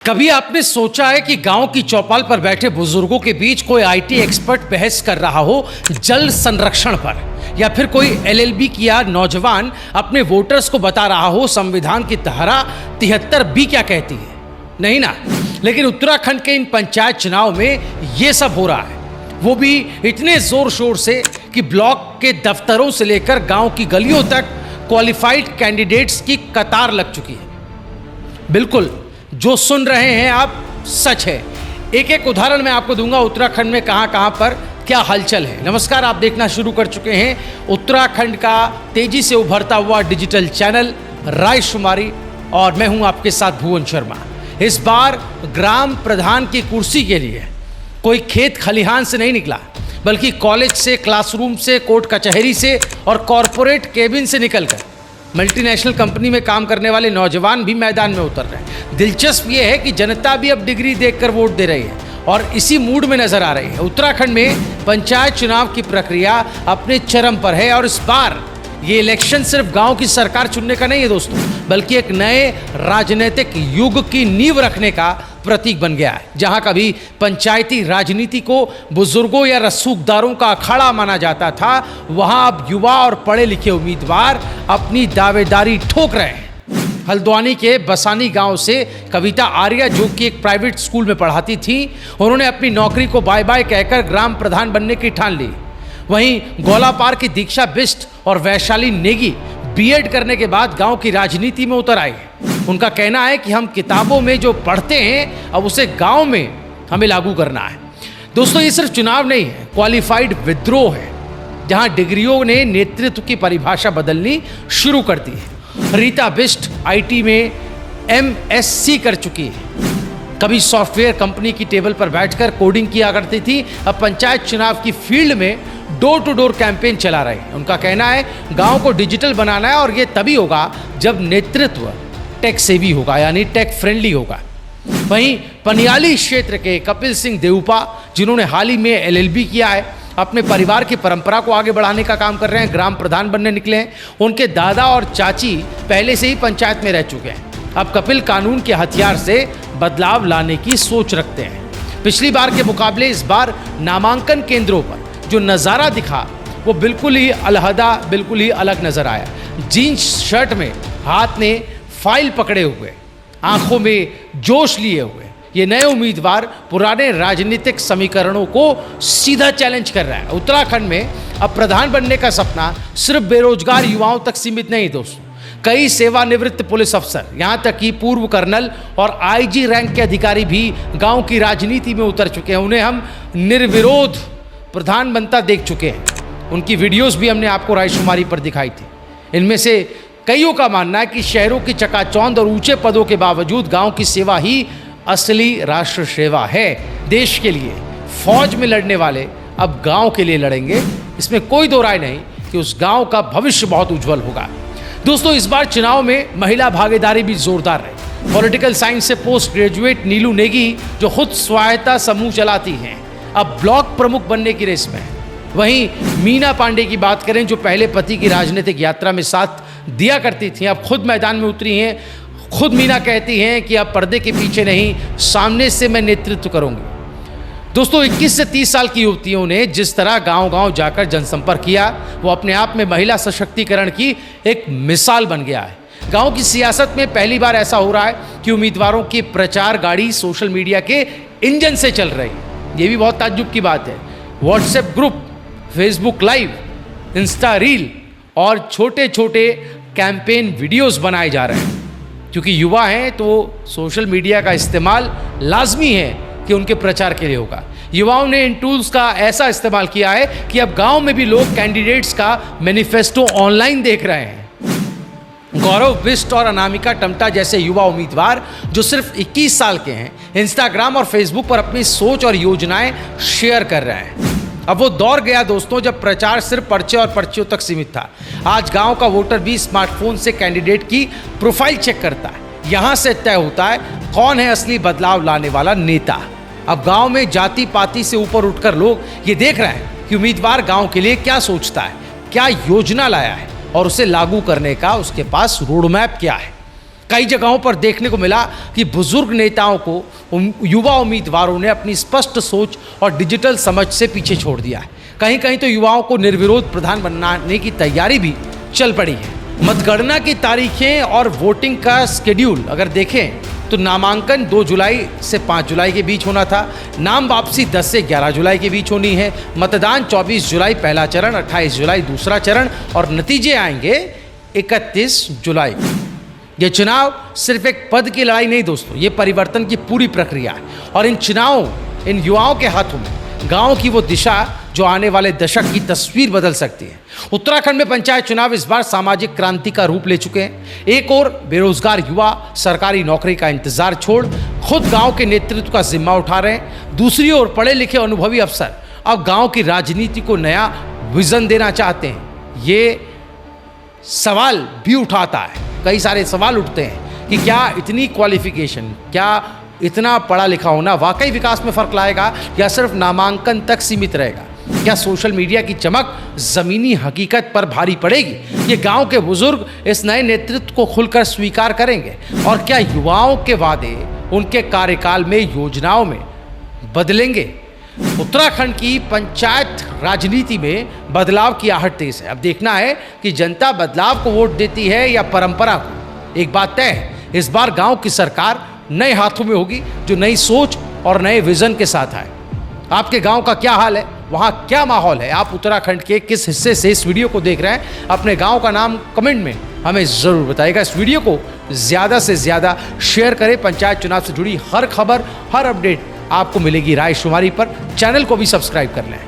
कभी आपने सोचा है कि गांव की चौपाल पर बैठे बुजुर्गों के बीच कोई आईटी एक्सपर्ट बहस कर रहा हो जल संरक्षण पर, या फिर कोई एलएलबी किया नौजवान अपने वोटर्स को बता रहा हो संविधान की धारा 73 बी क्या कहती है? नहीं ना। लेकिन उत्तराखंड के इन पंचायत चुनाव में ये सब हो रहा है, वो भी इतने जोर शोर से कि ब्लॉक के दफ्तरों से लेकर गांव की गलियों तक क्वालिफाइड कैंडिडेट्स की कतार लग चुकी है। बिल्कुल जो सुन रहे हैं आप सच है। एक एक उदाहरण मैं आपको दूंगा उत्तराखंड में कहां कहां पर क्या हलचल है। नमस्कार, आप देखना शुरू कर चुके हैं उत्तराखंड का तेजी से उभरता हुआ डिजिटल चैनल रायशुमारी, और मैं हूं आपके साथ भुवन शर्मा। इस बार ग्राम प्रधान की कुर्सी के लिए कोई खेत खलिहान से नहीं निकला, बल्कि कॉलेज से, क्लासरूम से, कोर्ट कचहरी से और कॉरपोरेट केबिन से निकलकर मल्टीनेशनल कंपनी में काम करने वाले नौजवान भी मैदान में उतर रहे हैं। दिलचस्प ये है कि जनता भी अब डिग्री देखकर वोट दे रही है और इसी मूड में नजर आ रही है। उत्तराखंड में पंचायत चुनाव की प्रक्रिया अपने चरम पर है और इस बार ये इलेक्शन सिर्फ गांव की सरकार चुनने का नहीं है दोस्तों, बल्कि एक नए राजनीतिक युग की नींव रखने का प्रतीक बन गया है। जहां कभी पंचायती राजनीति को बुजुर्गों या रसूखदारों का अखाड़ा माना जाता था, वहां अब युवा और पढ़े लिखे उम्मीदवार अपनी दावेदारी ठोक रहे हैं। हल्द्वानी के बसानी गांव से कविता आर्या, जो कि एक प्राइवेट स्कूल में पढ़ाती थी, उन्होंने अपनी नौकरी को बाय बाय कहकर ग्राम प्रधान बनने की ठान ली। वहीं गोलापार की दीक्षा बिष्ट और वैशाली नेगी बीएड करने के बाद गांव की राजनीति में उतर आए। उनका कहना है कि हम किताबों में जो पढ़ते हैं अब उसे गांव में हमें लागू करना है। दोस्तों, ये सिर्फ चुनाव नहीं है, क्वालिफाइड विद्रोह है, जहां डिग्रियों ने नेतृत्व की परिभाषा बदलनी शुरू कर दी है। रीता बिष्ट आईटी में एमएससी कर चुकी है। कभी सॉफ्टवेयर कंपनी की टेबल पर बैठकर कोडिंग किया करती थी, अब पंचायत चुनाव की फील्ड में डोर टू डोर कैंपेन चला रहे हैं। उनका कहना है गांव को डिजिटल बनाना है और ये तभी होगा जब नेतृत्व टेक सेवी होगा, यानी टेक फ्रेंडली होगा। वहीं पनियाली क्षेत्र के कपिल सिंह देवपा, जिन्होंने हाल ही में एलएलबी किया है, अपने परिवार की परंपरा को आगे बढ़ाने का काम कर रहे हैं, ग्राम प्रधान बनने निकले हैं। उनके दादा और चाची पहले से ही पंचायत में रह चुके हैं। अब कपिल कानून के हथियार से बदलाव लाने की सोच रखते हैं। पिछली बार के मुकाबले इस बार नामांकन केंद्रों पर जो नज़ारा दिखा वो बिल्कुल ही अलहदा, बिल्कुल ही अलग नजर आया। जीन्स शर्ट में हाथ ने फाइल पकड़े हुए, आंखों में जोश लिए हुए ये नए उम्मीदवार पुराने राजनीतिक समीकरणों को सीधा चैलेंज कर रहा है। उत्तराखंड में अब प्रधान बनने का सपना सिर्फ बेरोजगार युवाओं तक सीमित नहीं दोस्तों। कई सेवानिवृत्त पुलिस अफसर, यहाँ तक कि पूर्व कर्नल और आईजी रैंक के अधिकारी भी गांव की राजनीति में उतर चुके हैं। उन्हें हम निर्विरोध प्रधान बनता देख चुके हैं। उनकी वीडियोस भी हमने आपको रायशुमारी पर दिखाई थी। इनमें से कईयों का मानना है कि शहरों की चकाचौंध और ऊंचे पदों के बावजूद गांव की सेवा ही असली राष्ट्र सेवा है। देश के लिए फौज में लड़ने वाले अब गांव के लिए लड़ेंगे, इसमें कोई दो राय नहीं कि उस गांव का भविष्य बहुत उज्जवल होगा। दोस्तों, इस बार चुनाव में महिला भागीदारी भी जोरदार रही। पॉलिटिकल साइंस से पोस्ट ग्रेजुएट नीलू नेगी, जो खुद स्वायत्ता समूह चलाती हैं, अब ब्लॉक प्रमुख बनने की रेस में है। वहीं मीना पांडे की बात करें, जो पहले पति की राजनीतिक यात्रा में साथ दिया करती थी, अब खुद मैदान में उतरी हैं। खुद मीना कहती हैं कि अब पर्दे के पीछे नहीं, सामने से मैं नेतृत्व करूंगी। दोस्तों, 21 से 30 साल की युवतियों ने जिस तरह गांव-गांव जाकर जनसंपर्क किया, वो अपने आप में महिला सशक्तिकरण की एक मिसाल बन गया है। गांव की सियासत में पहली बार ऐसा हो रहा है कि उम्मीदवारों की प्रचार गाड़ी सोशल मीडिया के इंजन से चल रही है। ये भी बहुत ताज्जुब की बात है। WhatsApp group, Facebook live, Insta reel और छोटे छोटे कैंपेन वीडियोस बनाए जा रहे हैं। क्योंकि युवा हैं तो सोशल मीडिया का इस्तेमाल लाजमी है कि उनके प्रचार के लिए होगा। युवाओं ने इन टूल्स का ऐसा इस्तेमाल किया है कि अब गांव में भी लोग कैंडिडेट्स का मैनिफेस्टो ऑनलाइन देख रहे हैं। गौरव बिष्ट और अनामिका टमटा जैसे युवा उम्मीदवार, जो सिर्फ 21 साल के हैं, इंस्टाग्राम और फेसबुक पर अपनी सोच और योजनाएं शेयर कर रहे हैं। अब वो दौर गया दोस्तों जब प्रचार सिर्फ पर्चे और पर्चियों तक सीमित था। आज गांव का वोटर भी स्मार्टफोन से कैंडिडेट की प्रोफाइल चेक करता है। यहां से तय होता है कौन है असली बदलाव लाने वाला नेता। अब गांव में जाति पाति से ऊपर उठकर लोग ये देख रहे हैं कि उम्मीदवार गांव के लिए क्या सोचता है, क्या योजना लाया है और उसे लागू करने का उसके पास रोड मैप क्या है। कई जगहों पर देखने को मिला कि बुजुर्ग नेताओं को युवा उम्मीदवारों ने अपनी स्पष्ट सोच और डिजिटल समझ से पीछे छोड़ दिया है। कहीं कहीं तो युवाओं को निर्विरोध प्रधान बनाने की तैयारी भी चल पड़ी है। मतगणना की तारीखें और वोटिंग का शेड्यूल अगर देखें तो नामांकन 2 जुलाई से 5 जुलाई के बीच होना था, नाम वापसी 10 से 11 जुलाई के बीच होनी है, मतदान 24 जुलाई पहला चरण, 28 जुलाई दूसरा चरण और नतीजे आएंगे 31 जुलाई। ये चुनाव सिर्फ एक पद की लड़ाई नहीं दोस्तों, ये परिवर्तन की पूरी प्रक्रिया है और इन युवाओं के हाथों में गांव की वो दिशा जो आने वाले दशक की तस्वीर बदल सकती है। उत्तराखंड में पंचायत चुनाव इस बार सामाजिक क्रांति का रूप ले चुके हैं। एक और बेरोजगार युवा सरकारी नौकरी का इंतजार छोड़ खुद गांव के नेतृत्व का जिम्मा उठा रहे हैं। दूसरी ओर पढ़े लिखे अनुभवी अफसर अब गांव की राजनीति को नया विजन देना चाहते हैं। ये सवाल भी उठाता है, कई सारे सवाल उठते हैं कि क्या इतनी क्वालिफिकेशन, क्या इतना पढ़ा लिखा होना वाकई विकास में फर्क लाएगा या सिर्फ नामांकन तक सीमित रहेगा? क्या सोशल मीडिया की चमक जमीनी हकीकत पर भारी पड़ेगी? ये गांव के बुजुर्ग इस नए नेतृत्व को खुलकर स्वीकार करेंगे और क्या युवाओं के वादे उनके कार्यकाल में योजनाओं में बदलेंगे? उत्तराखंड की पंचायत राजनीति में बदलाव की आहट तेज है। अब देखना है कि जनता बदलाव को वोट देती है या परंपरा को। एक बात तय है, इस बार गांव की सरकार नए हाथों में होगी जो नई सोच और नए विजन के साथ आए। आपके गांव का क्या हाल है, वहां क्या माहौल है? आप उत्तराखंड के किस हिस्से से इस वीडियो को देख रहे हैं? अपने गांव का नाम कमेंट में हमें ज़रूर बताइएगा। इस वीडियो को ज़्यादा से ज़्यादा शेयर करें। पंचायत चुनाव से जुड़ी हर खबर, हर अपडेट आपको मिलेगी रायशुमारी पर। चैनल को भी सब्सक्राइब कर लें।